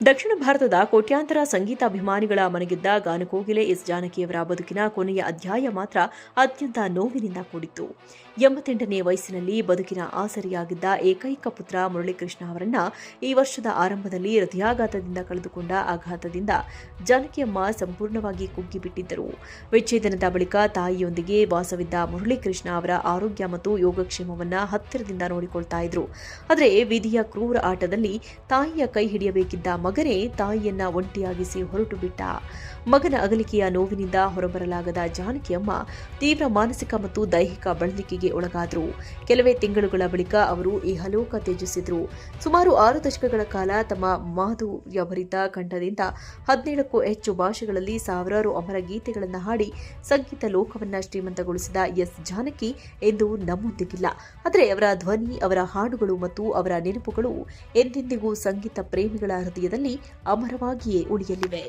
ದಕ್ಷಿಣ ಭಾರತದ ಕೋಟ್ಯಾಂತರ ಸಂಗೀತಾಭಿಮಾನಿಗಳ ಮನೆಗಿದ್ದ ಗಾನಕೋಗಿಲೆ ಎಸ್ ಜಾನಕಿಯವರ ಬದುಕಿನ ಕೊನೆಯ ಅಧ್ಯಾಯ ಮಾತ್ರ ಅತ್ಯಂತ ನೋವಿನಿಂದ ಕೂಡಿತ್ತು. 88ನೇ ವಯಸ್ಸಿನಲ್ಲಿ ಬದುಕಿನ ಆಸರಿಯಾಗಿದ್ದ ಏಕೈಕ ಪುತ್ರ ಮುರಳೀಕೃಷ್ಣ ಅವರನ್ನ ಈ ವರ್ಷದ ಆರಂಭದಲ್ಲಿ ಹೃದಯಾಘಾತದಿಂದ ಕಳೆದುಕೊಂಡ ಆಘಾತದಿಂದ ಜಾನಕಿಯಮ್ಮ ಸಂಪೂರ್ಣವಾಗಿ ಕುಗ್ಗಿಬಿಟ್ಟಿದ್ದರು. ವಿಚ್ಛೇದನದ ಬಳಿಕ ತಾಯಿಯೊಂದಿಗೆ ವಾಸವಿದ್ದ ಮುರಳೀಕೃಷ್ಣ ಅವರ ಆರೋಗ್ಯ ಮತ್ತು ಯೋಗಕ್ಷೇಮವನ್ನ ಹತ್ತಿರದಿಂದ ನೋಡಿಕೊಳ್ತಾ ಇದ್ರು. ಆದರೆ ವಿಧಿಯ ಕ್ರೂರ ಆಟದಲ್ಲಿ ತಾಯಿಯ ಕೈ ಹಿಡಿಯಬೇಕಿದ್ದ ಮಗನೇ ತಾಯಿಯನ್ನ ಒಂಟಿಯಾಗಿಸಿ ಹೊರಟು ಬಿಟ್ಟ. ಮಗನ ಅಗಲಿಕೆಯ ನೋವಿನಿಂದ ಹೊರಬರಲಾಗದ ಜಾನಕಿಯಮ್ಮ ತೀವ್ರ ಮಾನಸಿಕ ಮತ್ತು ದೈಹಿಕ ಬಳಲಿಕೆಗೆ ಒಳಗಾದರು. ಕೆಲವೇ ತಿಂಗಳುಗಳ ಬಳಿಕ ಅವರು ಇಹಲೋಕ ತ್ಯಜಿಸಿದ್ರು. ಸುಮಾರು 6 ದಶಕಗಳ ಕಾಲ ತಮ್ಮ ಮಾಧುರ್ಯಭರಿತ ಕಂಠದಿಂದ 17ಕ್ಕೂ ಹೆಚ್ಚು ಭಾಷೆಗಳಲ್ಲಿ ಸಾವಿರಾರು ಅಮರ ಗೀತೆಗಳನ್ನು ಹಾಡಿ ಸಂಗೀತ ಲೋಕವನ್ನ ಶ್ರೀಮಂತಗೊಳಿಸಿದ ಎಸ್ ಜಾನಕಿ ಎಂದು ನಮ್ಮೊಂದಿಗಿಲ್ಲ. ಆದರೆ ಅವರ ಧ್ವನಿ, ಅವರ ಹಾಡುಗಳು ಮತ್ತು ಅವರ ನೆನಪುಗಳು ಎಂದೆಂದಿಗೂ ಸಂಗೀತ ಪ್ರೇಮಿಗಳ ಹೃದಯದಲ್ಲಿ ಅಮರವಾಗಿಯೇ ಉಳಿಯಲಿವೆ.